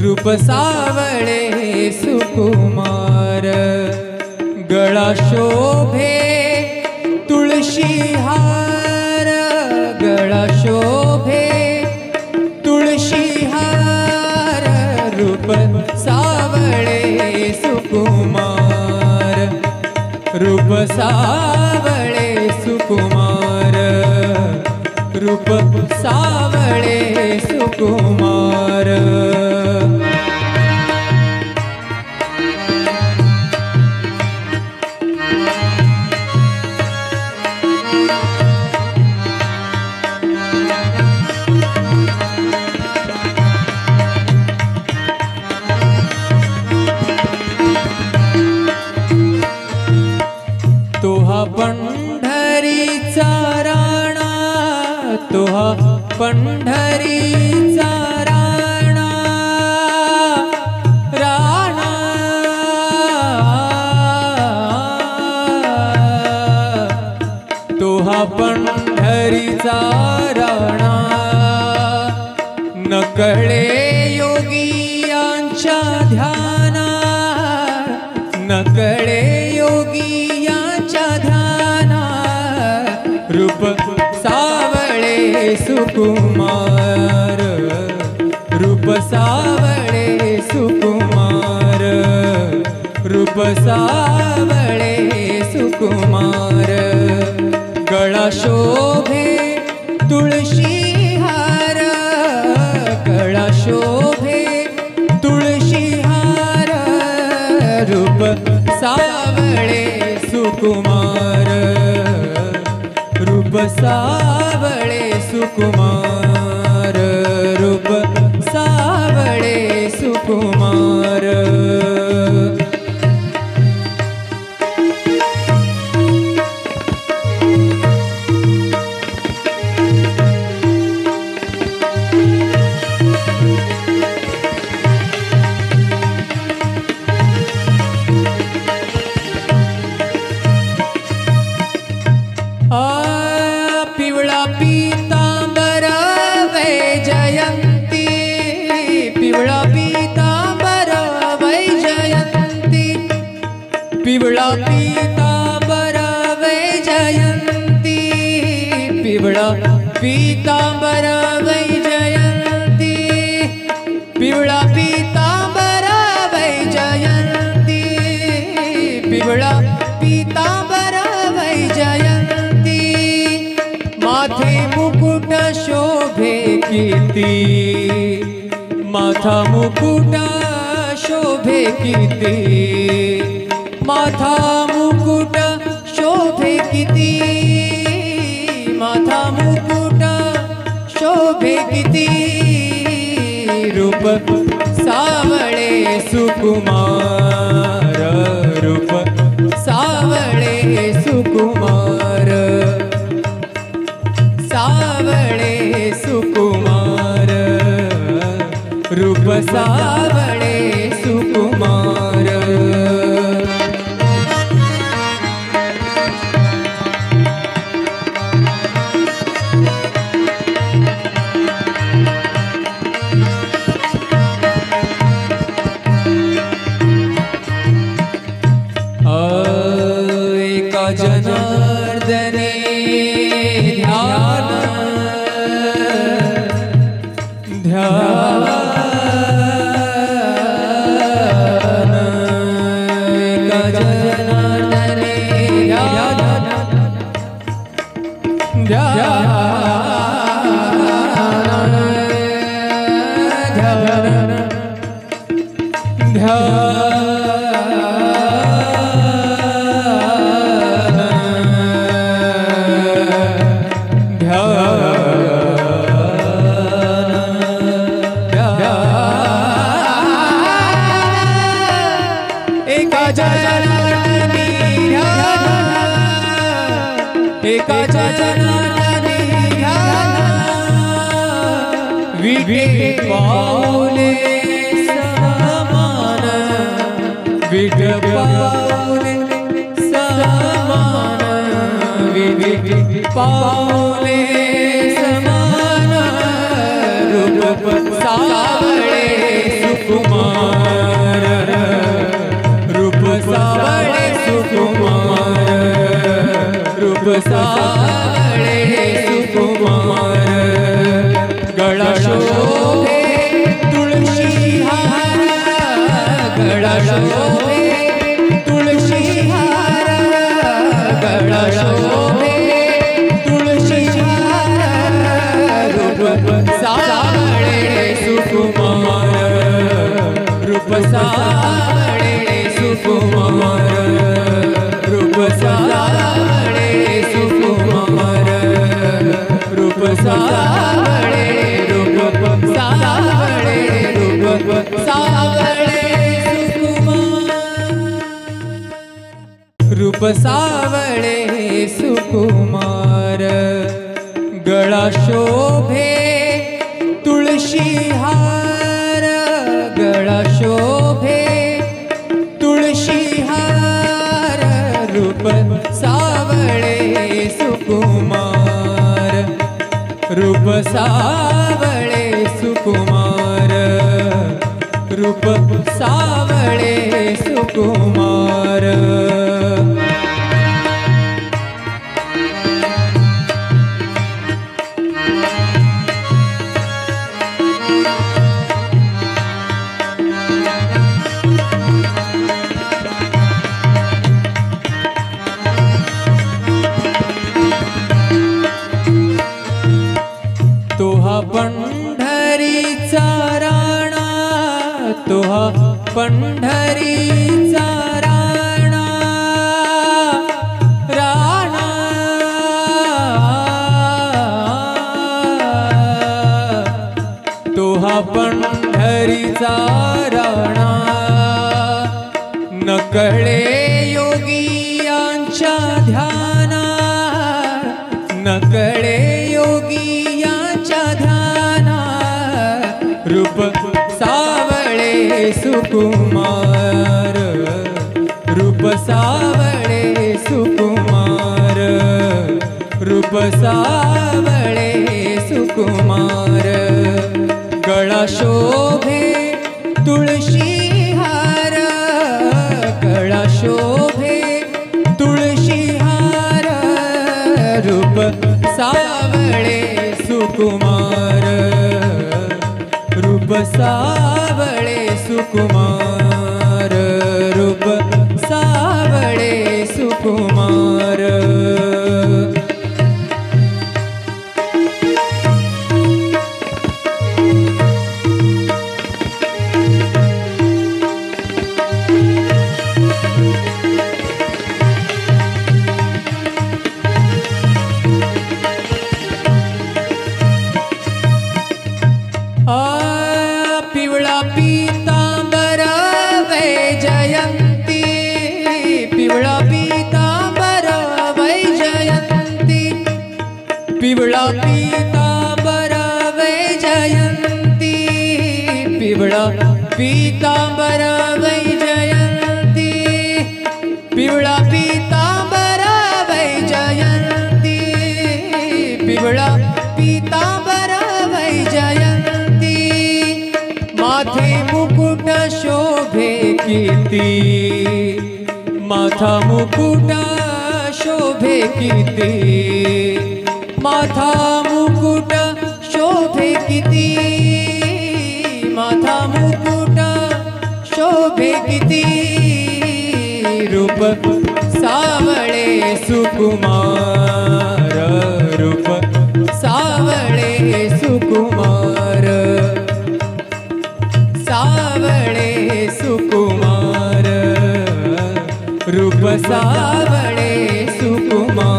रूप सावळे सुकुमार गळा शोभे तुळशी हार गळा शोभे तुळशी हार रूप सावळे सुकुमार रूप सावळे सुकुमार रूप सावळे सुकुमार तोहा पंढरीचा राणा तोहा पंढरीचा राणा राणा तोहा पंढरीचा राणा नकळे योगियांच्या ध्याना नकळे योगियांच्या ध्याना रूप सावळे सुकुमार रूप सावळे सुकुमार रूप सावळे सुकुमार गळा शोभे तुळशी हार गळा शोभे तुळशी हार रूप सावळे सुकुमार रूप सावळे सुकुमार रूप सावळे सुकुमार पिवळा पीतांबर वैजयंती पिवळा पीतांबर वैजयंती पिवळा पीतांबर वैजयंती पिवळा पीतांबर वैजयंती पिवळा पीतांबर वैजयंती पिवळा पीतांबर वैजयंती माथे मुकुट शोभे किती माथा मुकुट शोभे किती माथा मुकुट शोभे किती माथा मुकुट शोभे किती रूप सावळे सुकुमार रूप सावळे सुकुमार सावळे सुकुमार रूप सावळे सुकुमार एका जनार्दने ध्यान ध्यान एका जनार्दने ध्यान ध्यान ध्यान ध्यान एका जनार्दनी ध्यान एका जनार्दनी ध्यान विठे पावले समान विठ पावले समान विठ पावले समान रूप सावळे सावळे सुकुमार गळा शोभे तुळशी हार गळा शोभे तुळशी हार गळा शोभे तुळशी हार रूप सावळे सुकुमार रूप सावळे सुकुमार रूप सावळे सुकुमार रूप सावळे रूप सावळे रूप सावळे सुकुमार रूप सावळे सुकुमार गळा शोभे तुळशी हार गळा शोभे तुळशी हार रूप सावळे सुकुमार रूप सावळे सुकुमार रूप सावळे सुकुमार तोहा पंढरीचा राणा तोहा पंढरीचा राणा राणा तोहा पंढरीचा राणा नकळे योगियांच्या ध्याना नकळे योगियांच्या ध्याना रूप सावळे सुकुमार रूप सावळे सुकुमार रूप सावळे सुकुमार गळा शोभे तुळशी हार गळा शोभे तुळशी हार रूप सावळे सुकुमार रूप सावळे सुकुमार रूप सावळे सुकुमार पिवळा पीतांबर वैजयंती पिवळा पीतांबर वैजयंती पिवळा पीतांबर वैजयंती पिवळा पीतांबर वैजयंती पिवळा पीतांबर वैजयंती पिवळा पीतांबर वैजयंती माथे मुकुट शोभे किती माथा मुकुट शोभे किती माथा मुकुट शोभे किती माथा मुकुट शोभे किती रूप सावळे सुकुमार रूप सावळे सुकुमार सावळे सुकुमार रूप सावळे सुकुमार